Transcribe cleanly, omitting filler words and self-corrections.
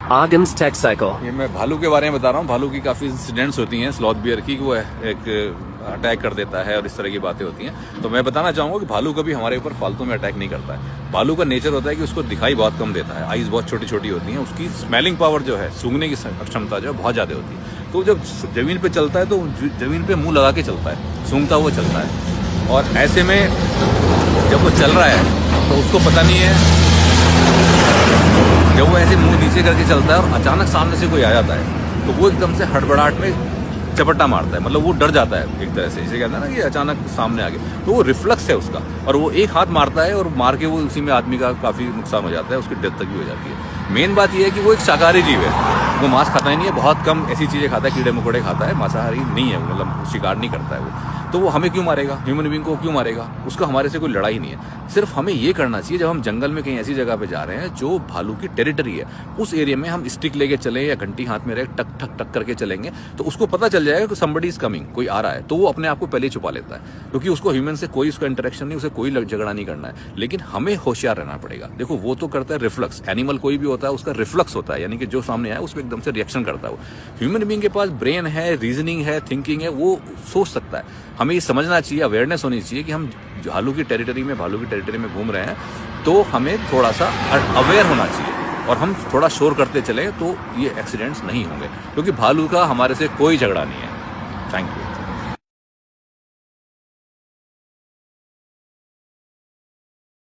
Arden's Tech Cycle। ये मैं भालू के बारे में बता रहा हूँ। भालू की काफ़ी इंसिडेंट्स होती हैं स्लॉथ बियर की, वो एक अटैक कर देता है और इस तरह की बातें होती हैं। तो मैं बताना चाहूँगा कि भालू कभी हमारे ऊपर फालतू में अटैक नहीं करता है। भालू का नेचर होता है कि उसको दिखाई बहुत कम देता है, आईज बहुत छोटी छोटी होती हैं, उसकी स्मेलिंग पावर जो है, सूंघने की क्षमता जो है बहुत ज़्यादा होती है। तो जब ज़मीन पे चलता है तो ज़मीन पे मुंह लगा के चलता है, सूंघता हुआ चलता है। और ऐसे में जब वो चल रहा है तो उसको पता नहीं है, जब वो ऐसे मुंह नीचे करके चलता है और अचानक सामने से कोई आ जाता है तो वो एकदम से हड़बड़ाहट में चपट्टा मारता है, मतलब वो डर जाता है एक तरह से, इसे कहते हैं ना कि अचानक सामने आ गया। तो वो रिफ्लेक्स है उसका, और वो एक हाथ मारता है और मार के वो उसी में आदमी का काफ़ी नुकसान हो जाता है, उसकी डेथ तक भी हो जाती है। मेन बात ये है कि वो एक शाकाहारी जीव है, वो मांस खाता ही नहीं है, बहुत कम ऐसी चीज़ें खाता है, कीड़े मकोड़े खाता है, मांसाहारी नहीं है, मतलब शिकार नहीं करता है वो। तो वो हमें क्यों मारेगा, ह्यूमन बीइंग को क्यों मारेगा? उसका हमारे से कोई लड़ाई नहीं है। सिर्फ हमें ये करना चाहिए, जब हम जंगल में कहीं ऐसी जगह पे जा रहे हैं जो भालू की टेरिटरी है, उस एरिया में हम स्टिक लेके चलें या घंटी हाथ में रहे टक ठक टक करके चलेंगे तो उसको पता चल जाएगा कि समबडी इज कमिंग, कोई आ रहा है, तो वो अपने आप को पहले ही छुपा लेता है, क्योंकि उसको ह्यूमन से कोई उसका इंटरेक्शन नहीं, उसे कोई झगड़ा नहीं करना है। लेकिन हमें होशियार रहना पड़ेगा। देखो वो तो करता है रिफ्लेक्स, एनिमल कोई भी होता है उसका रिफ्लेक्स होता है, यानी कि जो सामने आया उस पर एकदम से रिएक्शन करता है वो। ह्यूमन बीइंग के पास ब्रेन है, रीजनिंग है, थिंकिंग है, वो सोच सकता है। हमें ये समझना चाहिए, अवेयरनेस होनी चाहिए कि हम भालू की टेरिटरी में घूम रहे हैं, तो हमें थोड़ा सा अवेयर होना चाहिए और हम थोड़ा शोर करते चले तो ये एक्सीडेंट्स नहीं होंगे, क्योंकि भालू का हमारे से कोई झगड़ा नहीं है। Thank you.